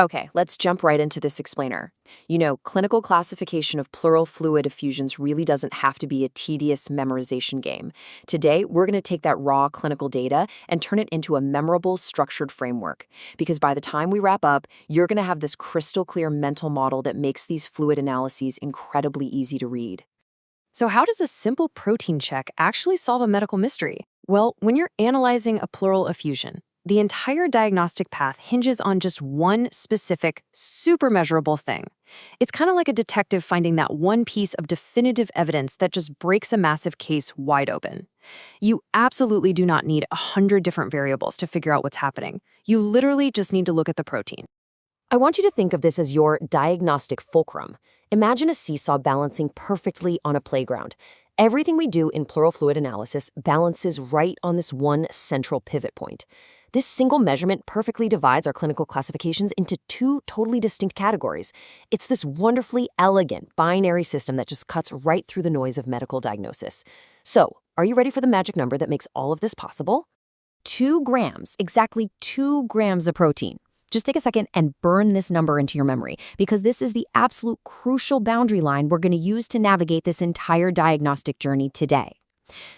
Okay, let's jump right into this explainer. Clinical classification of pleural fluid effusions really doesn't have to be a tedious memorization game. Today, we're going to take that raw clinical data and turn it into a memorable, structured framework. Because by the time we wrap up, you're going to have this crystal clear mental model that makes these fluid analyses incredibly easy to read. So how does a simple protein check actually solve a medical mystery? Well, when you're analyzing a pleural effusion, the entire diagnostic path hinges on just one specific, super measurable thing. It's kind of like a detective finding that one piece of definitive evidence that just breaks a massive case wide open. You absolutely do not need 100 different variables to figure out what's happening. You literally just need to look at the protein. I want you to think of this as your diagnostic fulcrum. Imagine a seesaw balancing perfectly on a playground. Everything we do in pleural fluid analysis balances right on this one central pivot point. This single measurement perfectly divides our clinical classifications into two totally distinct categories. It's this wonderfully elegant binary system that just cuts right through the noise of medical diagnosis. So, are you ready for the magic number that makes all of this possible? 2 grams, exactly 2 grams of protein. Just take a second and burn this number into your memory, because this is the absolute crucial boundary line we're going to use to navigate this entire diagnostic journey today.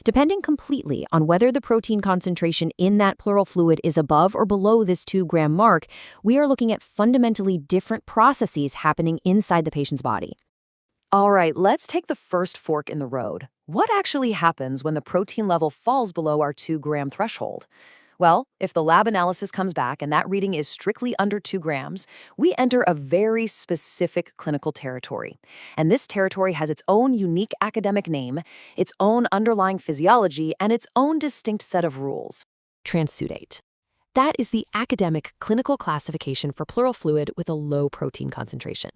Depending completely on whether the protein concentration in that pleural fluid is above or below this 2-gram mark, we are looking at fundamentally different processes happening inside the patient's body. All right, let's take the first fork in the road. What actually happens when the protein level falls below our 2-gram threshold? Well, if the lab analysis comes back and that reading is strictly under 2 grams, we enter a very specific clinical territory. And this territory has its own unique academic name, its own underlying physiology, and its own distinct set of rules. Transudate. That is the academic clinical classification for pleural fluid with a low protein concentration.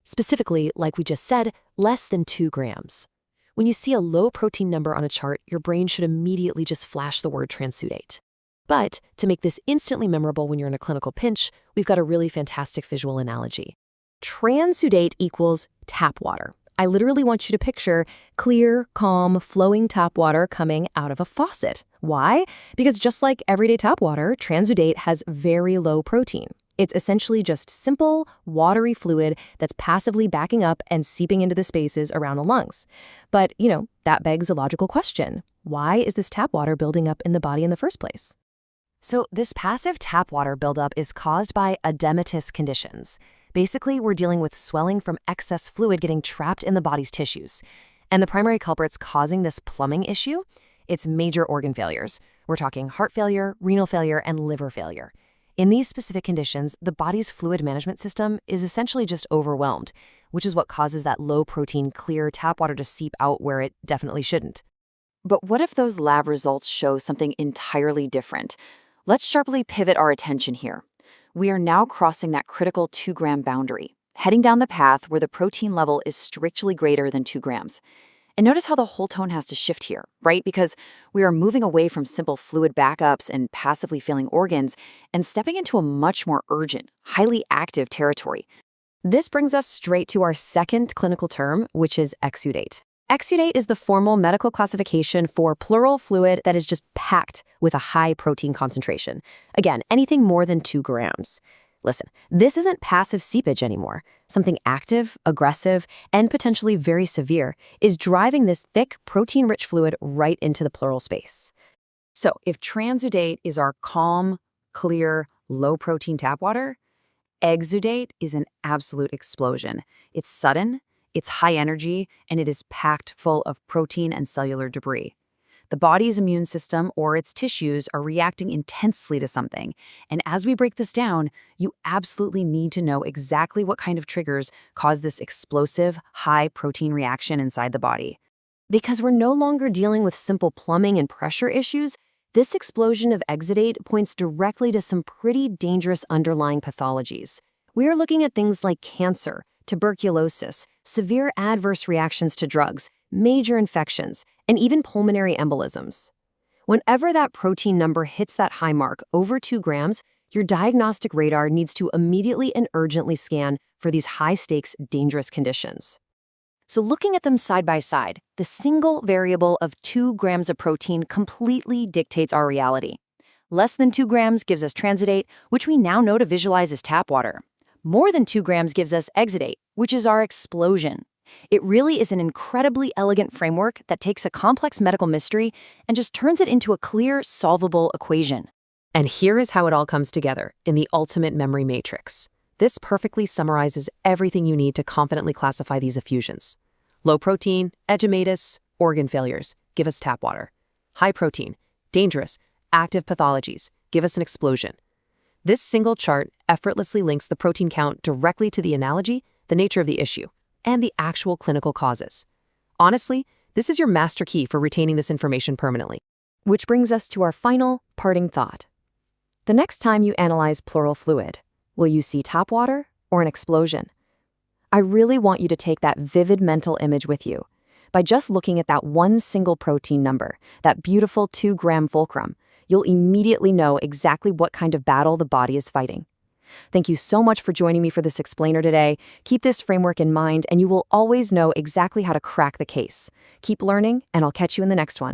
Specifically, like we just said, less than 2 grams. When you see a low protein number on a chart, your brain should immediately just flash the word transudate. But to make this instantly memorable when you're in a clinical pinch, we've got a really fantastic visual analogy. Transudate equals tap water. I literally want you to picture clear, calm, flowing tap water coming out of a faucet. Why? Because just like everyday tap water, transudate has very low protein. It's essentially just simple, watery fluid that's passively backing up and seeping into the spaces around the lungs. But, that begs a logical question. Why is this tap water building up in the body in the first place? So this passive tap water buildup is caused by edematous conditions. Basically, we're dealing with swelling from excess fluid getting trapped in the body's tissues. And the primary culprits causing this plumbing issue? It's major organ failures. We're talking heart failure, renal failure, and liver failure. In these specific conditions, the body's fluid management system is essentially just overwhelmed, which is what causes that low-protein, clear tap water to seep out where it definitely shouldn't. But what if those lab results show something entirely different? Let's sharply pivot our attention here. We are now crossing that critical 2-gram boundary, heading down the path where the protein level is strictly greater than 2 grams. And notice how the whole tone has to shift here, right? Because we are moving away from simple fluid backups and passively failing organs and stepping into a much more urgent, highly active territory. This brings us straight to our second clinical term, which is exudate. Exudate is the formal medical classification for pleural fluid that is just packed with a high protein concentration. Again, anything more than 2 grams. Listen, this isn't passive seepage anymore. Something active, aggressive, and potentially very severe is driving this thick, protein-rich fluid right into the pleural space. So if transudate is our calm, clear, low-protein tap water, exudate is an absolute explosion. It's sudden, it's high energy, and it is packed full of protein and cellular debris. The body's immune system or its tissues are reacting intensely to something. And as we break this down, you absolutely need to know exactly what kind of triggers cause this explosive, high-protein reaction inside the body. Because we're no longer dealing with simple plumbing and pressure issues, this explosion of exudate points directly to some pretty dangerous underlying pathologies. We are looking at things like cancer, tuberculosis, severe adverse reactions to drugs, major infections, and even pulmonary embolisms. Whenever that protein number hits that high mark, over 2 grams, your diagnostic radar needs to immediately and urgently scan for these high-stakes, dangerous conditions. So looking at them side by side, the single variable of 2 grams of protein completely dictates our reality. Less than 2 grams gives us transudate, which we now know to visualize as tap water. More than 2 grams gives us Exudate, which is our explosion. It really is an incredibly elegant framework that takes a complex medical mystery and just turns it into a clear, solvable equation. And here is how it all comes together in the ultimate memory matrix. This perfectly summarizes everything you need to confidently classify these effusions. Low protein, edematous, organ failures, give us tap water. High protein, dangerous, active pathologies, give us an explosion. This single chart effortlessly links the protein count directly to the analogy, the nature of the issue, and the actual clinical causes. Honestly, this is your master key for retaining this information permanently. Which brings us to our final, parting thought. The next time you analyze pleural fluid, will you see tap water or an explosion? I really want you to take that vivid mental image with you. By just looking at that one single protein number, that beautiful 2-gram fulcrum, you'll immediately know exactly what kind of battle the body is fighting. Thank you so much for joining me for this explainer today. Keep this framework in mind, and you will always know exactly how to crack the case. Keep learning, and I'll catch you in the next one.